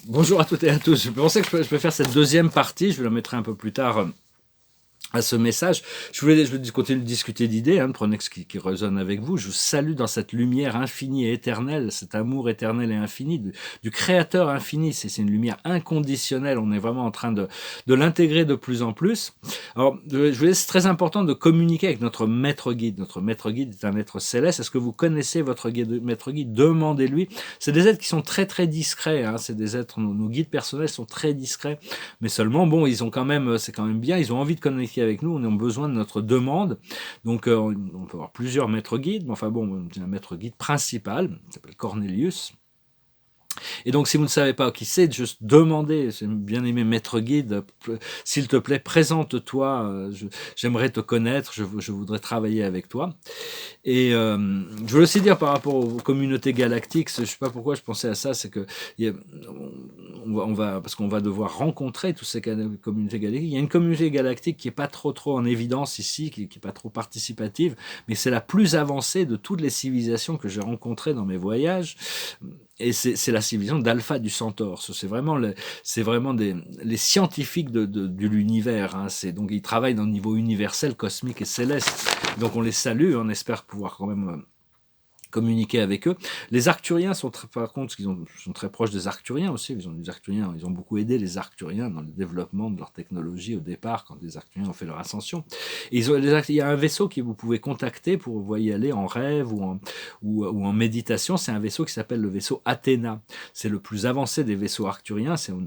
Bonjour à toutes et à tous. Je pensais que je peux faire cette deuxième partie. Je vais la mettre un peu plus tard à ce message. Je voulais continuer de discuter d'idées, de prendre ce qui résonne avec vous. Je vous salue dans cette lumière infinie et éternelle, cet amour éternel et infini du Créateur infini. C'est une lumière inconditionnelle. On est vraiment en train de l'intégrer de plus en plus. Alors, c'est très important de communiquer avec notre maître guide. Notre maître guide est un être céleste. Est-ce que vous connaissez votre maître guide? Demandez-lui. C'est des êtres qui sont très très discrets. C'est des êtres, nos guides personnels sont très discrets. Mais seulement, bon, ils ont quand même, c'est quand même bien. Ils ont envie de communiquer avec nous, on a besoin de notre demande. Donc, on peut avoir plusieurs maîtres guides, mais enfin bon, un maître guide principal, il s'appelle Cornelius. Et donc, si vous ne savez pas qui c'est, juste demandez, c'est bien aimé maître guide, s'il te plaît, présente-toi, j'aimerais te connaître, je voudrais travailler avec toi. Et je veux aussi dire par rapport aux communautés galactiques, je ne sais pas pourquoi je pensais à ça, c'est que parce qu'on va devoir rencontrer toutes ces communautés galactiques. Il y a une communauté galactique qui n'est pas trop en évidence ici, qui n'est pas trop participative, mais c'est la plus avancée de toutes les civilisations que j'ai rencontrées dans mes voyages. Et c'est la civilisation d'Alpha du Centaure. C'est vraiment les scientifiques de l'univers. Donc ils travaillent dans le niveau universel, cosmique et céleste. Donc on les salue, on espère pouvoir quand même communiquer avec eux. Les Arcturiens sont par contre, sont très proches des Arcturiens aussi. Ils ont beaucoup aidé les Arcturiens dans le développement de leur technologie au départ, quand les Arcturiens ont fait leur ascension. Et il y a un vaisseau que vous pouvez contacter pour vous y aller en rêve ou en méditation. C'est un vaisseau qui s'appelle le vaisseau Athéna. C'est le plus avancé des vaisseaux arcturiens. C'est en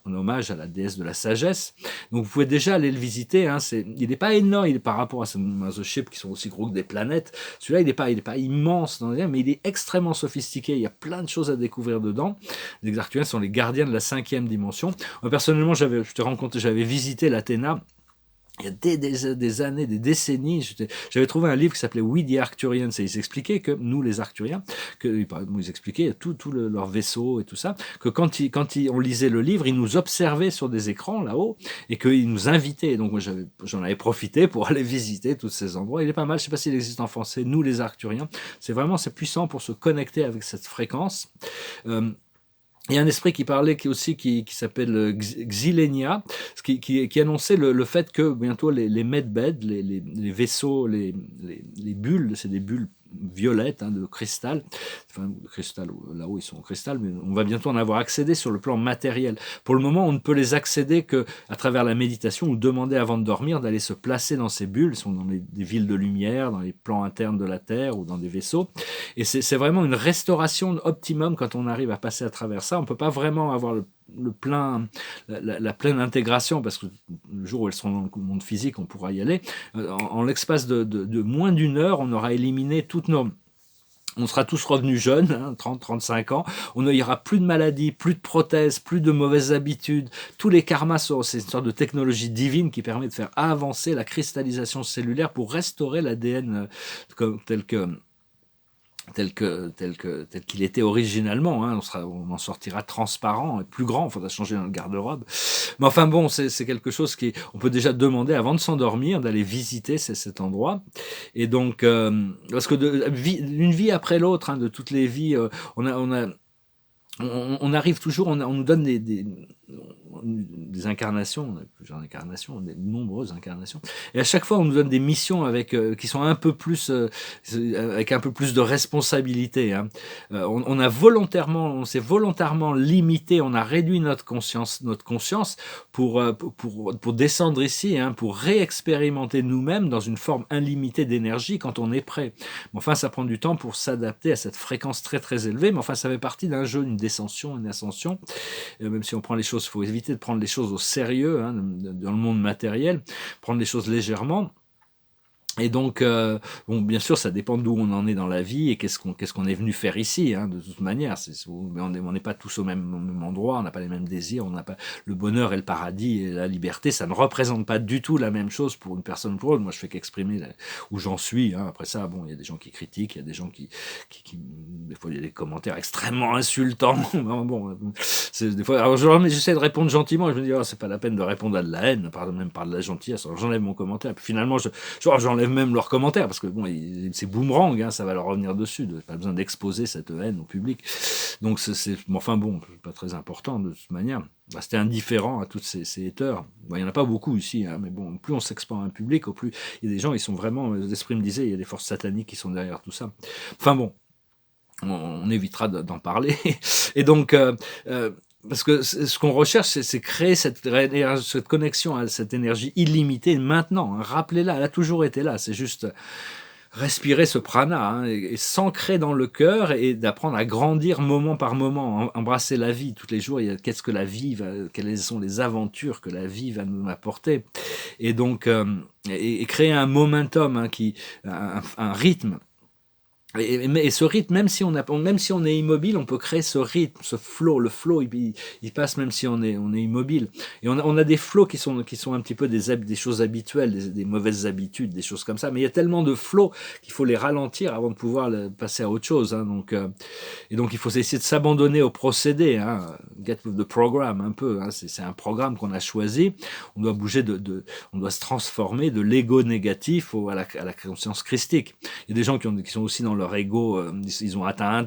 hommage à la déesse de la sagesse. Donc vous pouvez déjà aller le visiter. Il n'est pas énorme, il est par rapport à ces Mothership qui sont aussi gros que des planètes. Celui-là, il n'est pas immense, mais il est extrêmement sophistiqué. Il y a plein de choses à découvrir dedans. Les Arcturiens sont les gardiens de la 5e dimension. Moi, personnellement, j'avais visité l'Athéna. Il y a des années, des décennies, j'avais trouvé un livre qui s'appelait We the Arcturians, et ils expliquaient que nous, les Arcturiens, ils expliquaient tout leur vaisseau et tout ça, que quand on lisait le livre, ils nous observaient sur des écrans là-haut, et qu'ils nous invitaient. Donc moi, j'en avais profité pour aller visiter tous ces endroits. Il est pas mal, je ne sais pas s'il existe en français, nous, les Arcturiens. C'est puissant pour se connecter avec cette fréquence. Il y a un esprit qui parlait qui s'appelle Xylenia, qui annonçait le fait que bientôt les medbeds, les vaisseaux, les bulles, c'est des bulles violettes de cristal, là-haut ils sont en cristal, mais on va bientôt en avoir accédé sur le plan matériel. Pour le moment, on ne peut les accéder qu'à travers la méditation ou demander avant de dormir d'aller se placer dans ces bulles. Ils sont dans des villes de lumière, dans les plans internes de la Terre ou dans des vaisseaux. Et c'est vraiment une restauration optimum quand on arrive à passer à travers ça. On ne peut pas vraiment avoir la pleine intégration, parce que le jour où elles seront dans le monde physique, on pourra y aller. En l'espace de moins d'une heure, on aura éliminé on sera tous revenus jeunes, 30-35 ans. On n'aura plus de maladies, plus de prothèses, plus de mauvaises habitudes. Tous les karmas c'est une sorte de technologie divine qui permet de faire avancer la cristallisation cellulaire pour restaurer l'ADN tel qu'il était originalement. On en sortira transparent et plus grand. Il faudra changer notre garde-robe. Mais enfin bon, c'est quelque chose on peut déjà demander avant de s'endormir, d'aller visiter cet endroit. Et donc, parce que une vie après l'autre, de toutes les vies, on arrive toujours, on nous donne des incarnations, on a plusieurs incarnations, de nombreuses incarnations, et à chaque fois on nous donne des missions qui sont un peu plus avec un peu plus de responsabilité. On s'est volontairement limité, on a réduit notre conscience pour descendre ici, pour réexpérimenter nous-mêmes dans une forme illimitée d'énergie quand on est prêt. Mais enfin, ça prend du temps pour s'adapter à cette fréquence très très élevée, mais enfin ça fait partie d'un jeu, une descension, une ascension. Même si on prend les choses, il faut éviter de prendre les choses au sérieux dans le monde matériel, prendre les choses légèrement. Et donc, bien sûr, ça dépend d'où on en est dans la vie et qu'est-ce qu'on est venu faire ici, de toute manière. On n'est pas tous au même endroit, on n'a pas les mêmes désirs, on n'a pas le bonheur et le paradis et la liberté. Ça ne représente pas du tout la même chose pour une personne ou pour l'autre. Moi, je fais qu'exprimer où j'en suis. Après ça, il y a des gens qui critiquent, il y a des gens qui des fois, il y a des commentaires extrêmement insultants. Des fois, alors j'essaie de répondre gentiment, et je me dis, oh, c'est pas la peine de répondre à de la haine, même par de la gentillesse. Alors j'enlève mon commentaire. Puis finalement, j'enlève même leur commentaire, parce que bon, c'est boomerang, hein, ça va leur revenir dessus. Pas besoin d'exposer cette haine au public. Donc, enfin bon, c'est pas très important de toute manière. Bah, c'était indifférent à tous ces haters. Bon, il n'y en a pas beaucoup ici, hein, mais bon, plus on s'expand à un public, au plus il y a des gens, ils sont vraiment, l'esprit me disait, il y a des forces sataniques qui sont derrière tout ça. Enfin bon, on évitera d'en parler. Et donc, parce que ce qu'on recherche, c'est créer cette connexion à cette énergie illimitée maintenant. Hein. Rappelez-la, elle a toujours été là. C'est juste respirer ce prana, hein, et s'ancrer dans le cœur et d'apprendre à grandir moment par moment, embrasser la vie tous les jours. Qu'est-ce que la vie quelles sont les aventures que la vie va nous apporter, et donc et créer un momentum, hein, un rythme. Et ce rythme, même si on est immobile, on peut créer ce rythme, ce flow. Le flow, il passe même si on est immobile. Et on a des flows qui sont un petit peu des choses habituelles, des mauvaises habitudes, des choses comme ça. Mais il y a tellement de flows qu'il faut les ralentir avant de pouvoir passer à autre chose. Hein. Et donc, il faut essayer de s'abandonner au procédé. Hein. Get with the program, un peu. Hein. C'est un programme qu'on a choisi. On doit bouger on doit se transformer de l'ego négatif à la conscience christique. Il y a des gens qui sont aussi dans leur ego, ils ont atteint un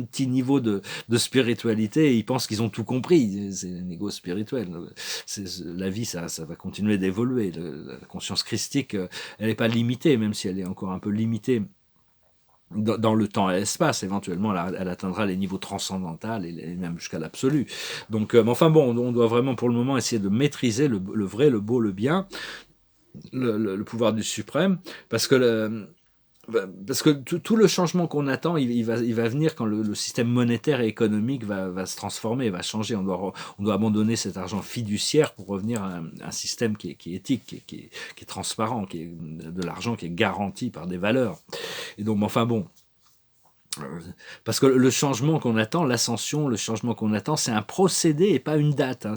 petit niveau de spiritualité et ils pensent qu'ils ont tout compris. C'est un ego spirituel. La vie, ça va continuer d'évoluer. La conscience christique, elle n'est pas limitée, même si elle est encore un peu limitée dans le temps et l'espace. Éventuellement, elle atteindra les niveaux transcendantaux et même jusqu'à l'absolu. Donc, enfin bon, on doit vraiment pour le moment essayer de maîtriser le vrai, le beau, le bien, le pouvoir du suprême, parce que tout le changement qu'on attend, il va venir quand le système monétaire et économique va se transformer, va changer. On doit abandonner cet argent fiduciaire pour revenir à un système qui est éthique, qui est transparent, qui est de l'argent qui est garanti par des valeurs. Et donc, enfin bon, parce que le changement qu'on attend, l'ascension, le changement qu'on attend, c'est un procédé et pas une date. Hein.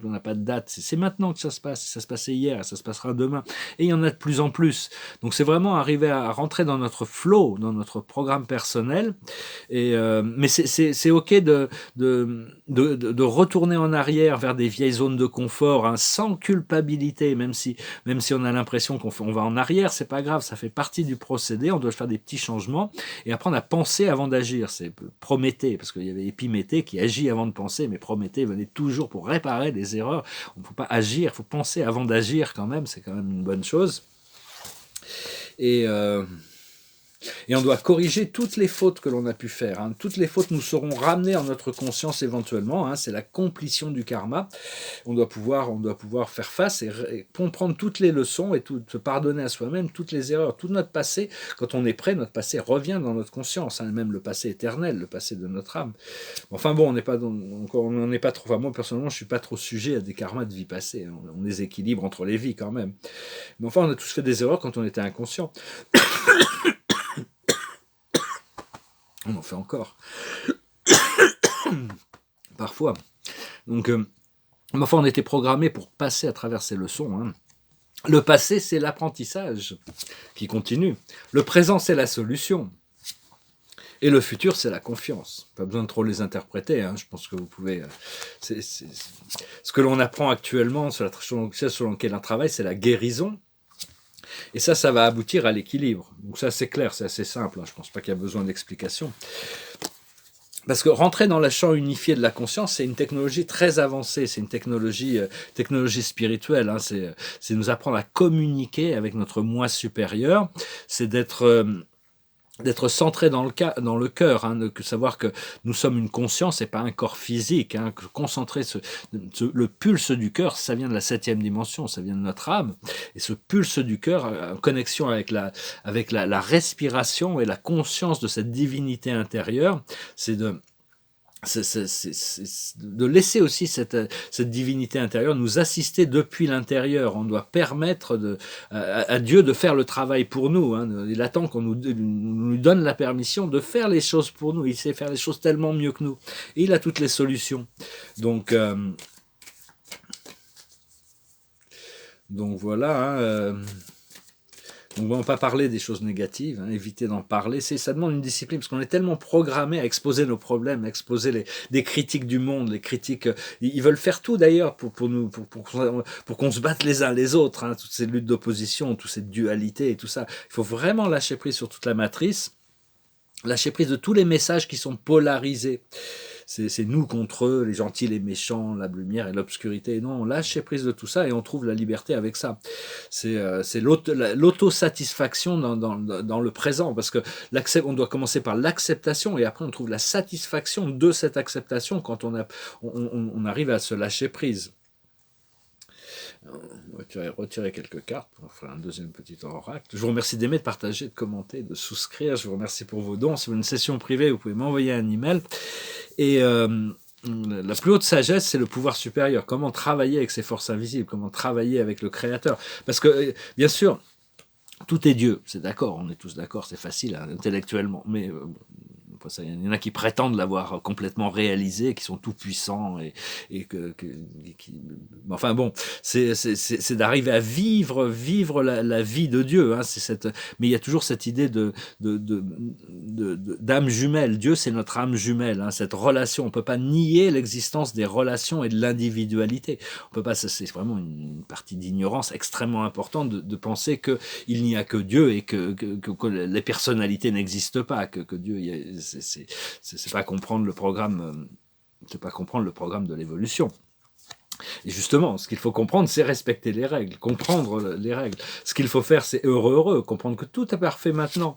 On n'a pas de date. C'est maintenant que ça se passe. Ça se passait hier, ça se passera demain. Et il y en a de plus en plus. Donc c'est vraiment arriver à rentrer dans notre flow, dans notre programme personnel. Mais c'est ok de retourner en arrière vers des vieilles zones de confort, hein, sans culpabilité, même si on a l'impression qu'on va en arrière, c'est pas grave. Ça fait partie du procédé. On doit faire des petits changements et apprendre à penser avant d'agir. C'est Prométhée, parce qu'il y avait Épiméthée qui agit avant de penser, mais Prométhée venait toujours pour réparer les erreurs. On ne peut pas agir, il faut penser avant d'agir quand même, c'est quand même une bonne chose. Et on doit corriger toutes les fautes que l'on a pu faire. Hein. Toutes les fautes nous seront ramenées en notre conscience éventuellement. Hein. C'est la complétion du karma. On doit pouvoir faire face et comprendre toutes les leçons et se pardonner à soi-même toutes les erreurs. Tout notre passé, quand on est prêt, notre passé revient dans notre conscience. Hein. Même le passé éternel, le passé de notre âme. Enfin bon, on n'est pas trop. Enfin, moi personnellement, je suis pas trop sujet à des karmas de vie passée. Hein. On les équilibre entre les vies quand même. Mais enfin, on a tous fait des erreurs quand on était inconscient. On en fait encore. Parfois. Donc, enfin, on était programmé pour passer à travers ces leçons. Hein. Le passé, c'est l'apprentissage qui continue. Le présent, c'est la solution. Et le futur, c'est la confiance. Pas besoin de trop les interpréter. Hein. Je pense que vous pouvez... Ce que l'on apprend actuellement, sur lequel on travaille, c'est la guérison. Et ça va aboutir à l'équilibre. Donc ça, c'est clair, c'est assez simple. Hein. Je ne pense pas qu'il y a besoin d'explication. Parce que rentrer dans le champ unifié de la conscience, c'est une technologie très avancée. C'est une technologie spirituelle. Hein. C'est nous apprendre à communiquer avec notre moi supérieur. C'est d'être centré dans le cœur, hein, de savoir que nous sommes une conscience et pas un corps physique. Hein, que concentrer le pulse du cœur, ça vient de la 7e dimension, ça vient de notre âme. Et ce pulse du cœur, en connexion avec la respiration et la conscience de cette divinité intérieure, c'est de laisser aussi cette divinité intérieure nous assister depuis l'intérieur. On doit permettre à Dieu de faire le travail pour nous. Hein. Il attend qu'on nous donne la permission de faire les choses pour nous. Il sait faire les choses tellement mieux que nous. Et il a toutes les solutions. Donc voilà. Hein, Donc, on ne va pas parler des choses négatives, hein, éviter d'en parler. Ça demande une discipline, parce qu'on est tellement programmé à exposer nos problèmes, à exposer des critiques du monde, les critiques. Ils veulent faire tout d'ailleurs pour qu'on se batte les uns les autres, hein, toutes ces luttes d'opposition, toute cette dualité et tout ça. Il faut vraiment lâcher prise sur toute la matrice, lâcher prise de tous les messages qui sont polarisés. C'est nous contre eux, les gentils, les méchants, la lumière et l'obscurité. Non, on lâche prise de tout ça et on trouve la liberté avec ça. C'est l'autosatisfaction dans le présent, parce que on doit commencer par l'acceptation et après on trouve la satisfaction de cette acceptation quand on arrive à se lâcher prise. On va retirer quelques cartes pour faire un deuxième petit oracle. Je vous remercie d'aimer, de partager, de commenter, de souscrire. Je vous remercie pour vos dons. Si vous avez une session privée, vous pouvez m'envoyer un email. Et la plus haute sagesse, c'est le pouvoir supérieur. Comment travailler avec ces forces invisibles, comment travailler avec le Créateur. Parce que, bien sûr, tout est Dieu. C'est d'accord, on est tous d'accord, c'est facile hein, intellectuellement. Mais il y en a qui prétendent l'avoir complètement réalisé, qui sont tout puissants enfin bon, c'est d'arriver à vivre la vie de Dieu. Hein, mais il y a toujours cette idée d'âme jumelle. Dieu, c'est notre âme jumelle. Hein, cette relation, on peut pas nier l'existence des relations et de l'individualité. On peut pas. C'est vraiment une partie d'ignorance extrêmement importante de penser que il n'y a que Dieu et que les personnalités n'existent pas, que Dieu c'est pas comprendre le programme, c'est pas comprendre le programme de l'évolution. Et justement, ce qu'il faut comprendre, c'est respecter les règles, comprendre les règles. Ce qu'il faut faire, c'est heureux, comprendre que tout est parfait maintenant.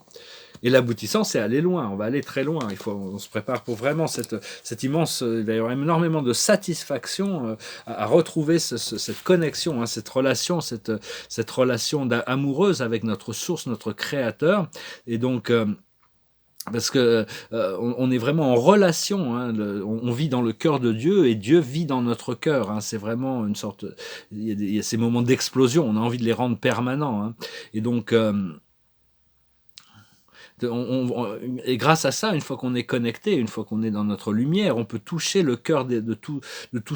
Et l'aboutissant, c'est aller loin, on va aller très loin. On se prépare pour vraiment cette immense, il va y avoir énormément de satisfaction à retrouver cette connexion, hein, cette relation amoureuse avec notre source, notre créateur. Et donc, parce que on est vraiment en relation, hein, on vit dans le cœur de Dieu et Dieu vit dans notre cœur. Hein, c'est vraiment une sorte, il y a ces moments d'explosion, on a envie de les rendre permanents. Hein, et donc et grâce à ça, une fois qu'on est connecté, une fois qu'on est dans notre lumière, on peut toucher le cœur de tous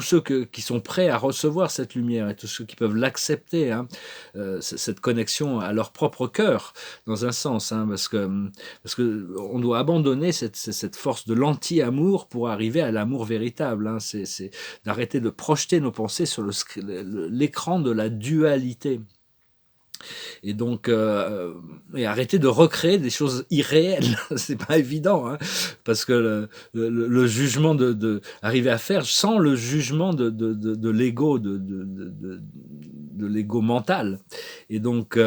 ceux qui sont prêts à recevoir cette lumière et tous ceux qui peuvent l'accepter, hein, cette connexion à leur propre cœur, dans un sens, hein, parce que on doit abandonner cette force de l'anti-amour pour arriver à l'amour véritable. Hein, c'est d'arrêter de projeter nos pensées sur l'écran de la dualité. Et donc, et arrêter de recréer des choses irréelles, c'est pas évident, hein, parce que le jugement arriver à faire sans le jugement de l'ego, de l'ego mental. Et donc,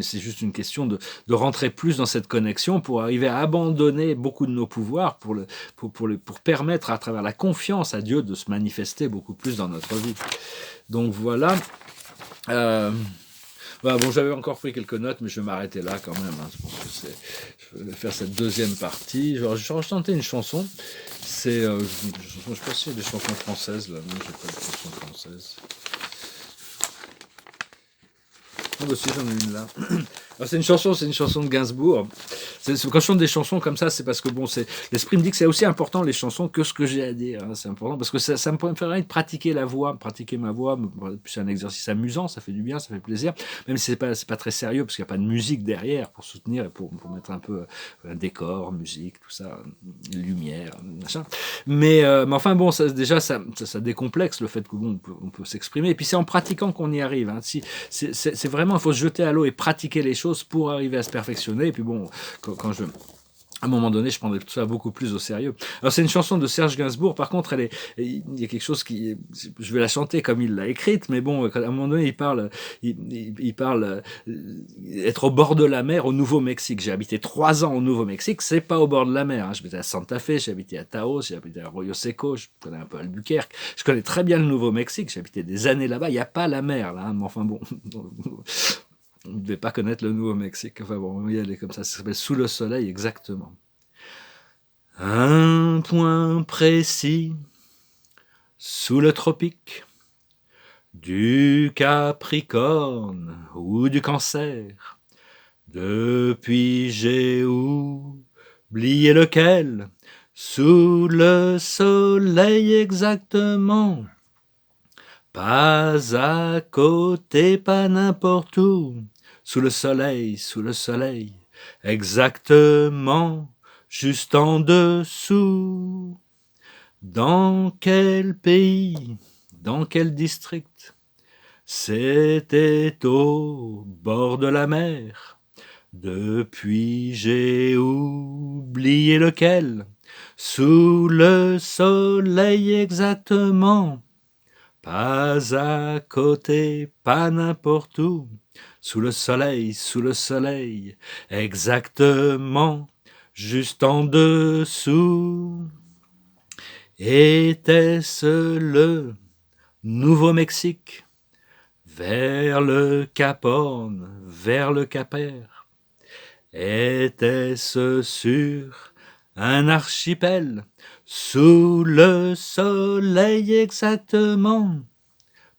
c'est juste une question de rentrer plus dans cette connexion pour arriver à abandonner beaucoup de nos pouvoirs pour permettre à travers la confiance à Dieu de se manifester beaucoup plus dans notre vie. Donc voilà. Bon, j'avais encore pris quelques notes, mais je vais m'arrêter là quand même. Hein, parce que je vais faire cette deuxième partie. Je vais chanter une chanson. Je ne sais pas si il y a des chansons françaises là. Non, j'ai pas de chansons françaises. Ah bah si, j'en ai une là. Alors, c'est une chanson de Gainsbourg. Quand je chante des chansons comme ça, c'est parce que bon, l'esprit me dit que c'est aussi important les chansons que ce que j'ai à dire. Hein. C'est important parce que ça me permet de pratiquer ma voix. C'est un exercice amusant, ça fait du bien, ça fait plaisir. Même si c'est pas très sérieux parce qu'il n'y a pas de musique derrière pour soutenir, pour mettre un peu un décor, musique, tout ça, lumière, machin. Mais enfin bon, déjà ça décomplexe le fait que bon, on peut s'exprimer. Et puis c'est en pratiquant qu'on y arrive. Hein. C'est vraiment, il faut se jeter à l'eau et pratiquer les choses pour arriver à se perfectionner. Et puis bon, à un moment donné, je prendrai tout ça beaucoup plus au sérieux. Alors, c'est une chanson de Serge Gainsbourg. Par contre, il y a quelque chose je vais la chanter comme il l'a écrite, mais bon, à un moment donné, il parle être au bord de la mer au Nouveau-Mexique. J'ai habité 3 ans au Nouveau-Mexique. C'est pas au bord de la mer. Hein. J'habitais à Santa Fe, j'ai habité à Taos, j'ai habité à Arroyo Seco, je connais un peu Albuquerque. Je connais très bien le Nouveau-Mexique. J'ai habité des années là-bas. Il n'y a pas la mer, là. Hein. Mais enfin bon. On ne devait pas connaître le Nouveau-Mexique. Enfin bon, on y allait comme ça. Ça s'appelle Sous le soleil, exactement. Un point précis, sous le tropique, du Capricorne ou du Cancer. Depuis j'ai oublié lequel, sous le soleil exactement, pas à côté, pas n'importe où, sous le soleil, exactement, juste en dessous. Dans quel pays, dans quel district? C'était au bord de la mer. Depuis j'ai oublié lequel. Sous le soleil exactement. Pas à côté, pas n'importe où. Sous le soleil, exactement, juste en dessous. Était-ce le Nouveau-Mexique? Vers le Cap Horn, vers le Cap-Air? Était-ce sur un archipel? Sous le soleil exactement?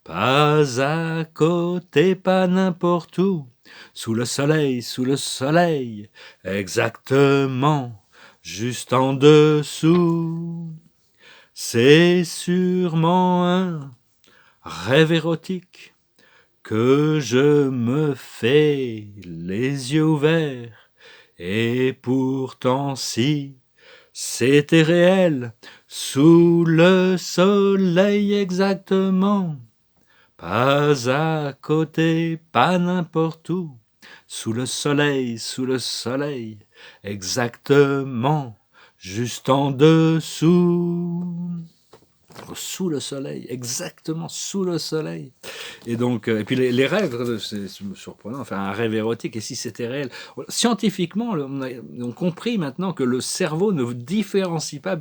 Pas à côté, pas n'importe où. Sous le soleil, exactement, juste en dessous. C'est sûrement un rêve érotique que je me fais les yeux ouverts. Et pourtant si c'était réel, sous le soleil exactement, pas à côté, pas n'importe où, sous le soleil, exactement, juste en dessous. Sous le soleil, exactement sous le soleil. Et donc, et puis les rêves, c'est surprenant, enfin un rêve érotique, et si c'était réel. Scientifiquement, on a compris maintenant que le cerveau ne différencie pas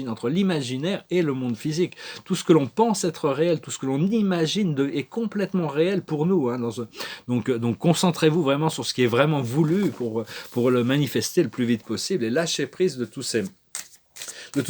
entre l'imaginaire et le monde physique. Tout ce que l'on pense être réel, tout ce que l'on imagine est complètement réel pour nous. Hein, donc concentrez-vous vraiment sur ce qui est vraiment voulu pour le manifester le plus vite possible et lâchez prise de toutes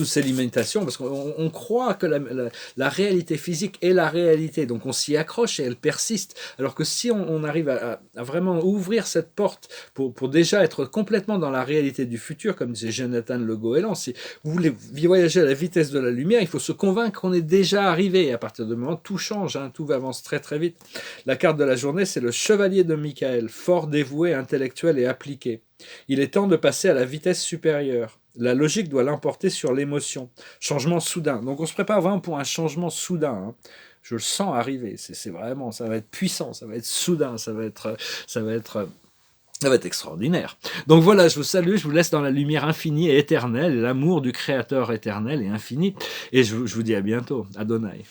ces limitations, parce qu'on croit que la réalité physique est la réalité, donc on s'y accroche et elle persiste, alors que si on arrive à vraiment ouvrir cette porte pour déjà être complètement dans la réalité du futur, comme disait Jonathan Le Goéland, si vous voulez voyager à la vitesse de la lumière, il faut se convaincre qu'on est déjà arrivé, et à partir de moment, tout change, hein, tout avance très très vite. La carte de la journée, c'est le chevalier de Michael, fort dévoué, intellectuel et appliqué. Il est temps de passer à la vitesse supérieure. La logique doit l'emporter sur l'émotion. Changement soudain. Donc on se prépare vraiment pour un changement soudain. Hein. Je le sens arriver. C'est vraiment, ça va être puissant, ça va être soudain, ça va être extraordinaire. Donc voilà, je vous salue, je vous laisse dans la lumière infinie et éternelle, l'amour du Créateur éternel et infini. Et je vous dis à bientôt. Adonai.